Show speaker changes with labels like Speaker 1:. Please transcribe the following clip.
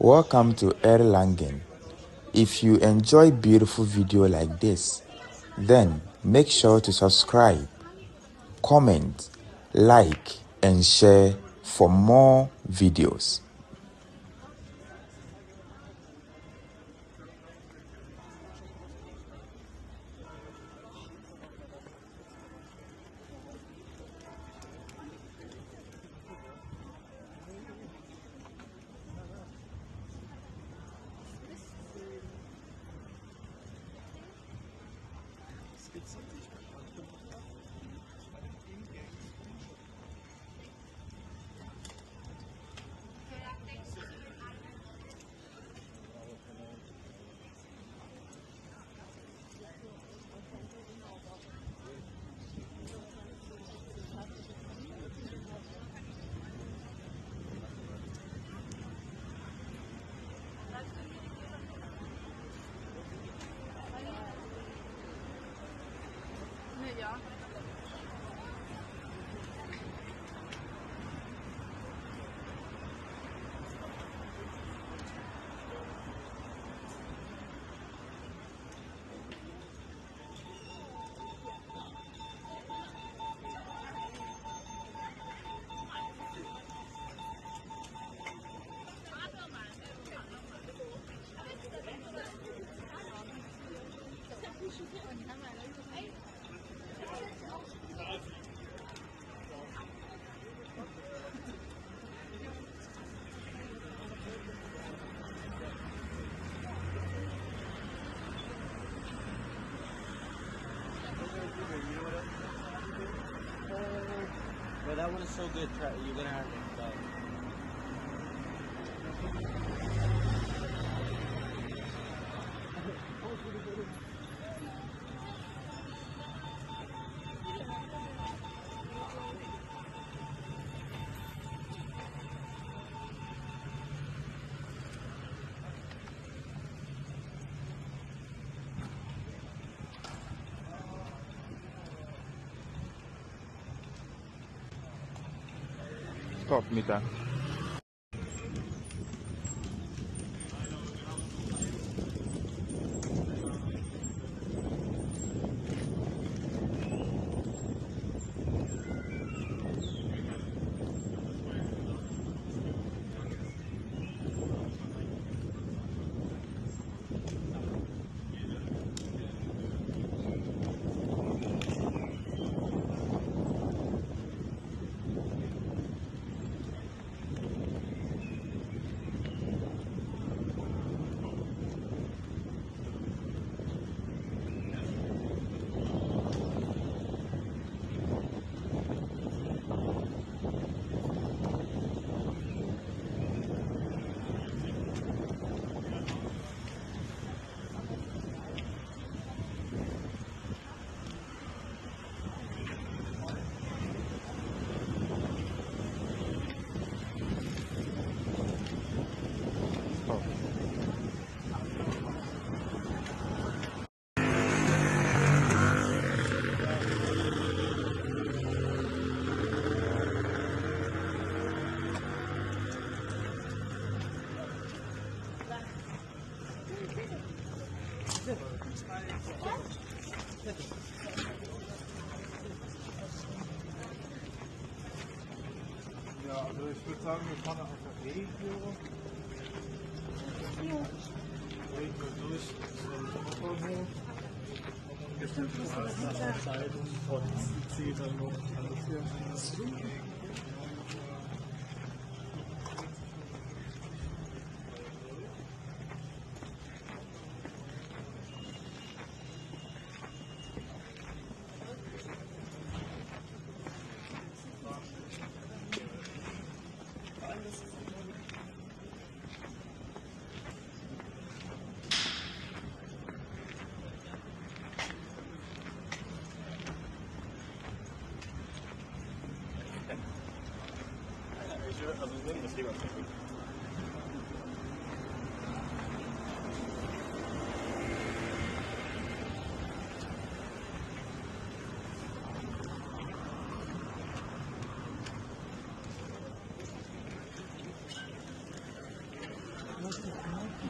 Speaker 1: Welcome to Erlangen. If you enjoy beautiful video like this, then make sure to subscribe, comment, like, and share for more videos.
Speaker 2: Ja.
Speaker 3: But that one is so good. You're gonna have it.
Speaker 1: Stop meter.
Speaker 4: Ja, also ich würde sagen, wir fahren einfach Regio. Regio durch zum Bahnhof. Jetzt nimmt das nach der Zeit und von IC dann noch alles hier.
Speaker 3: Also wir nehmen das Thema.
Speaker 4: literally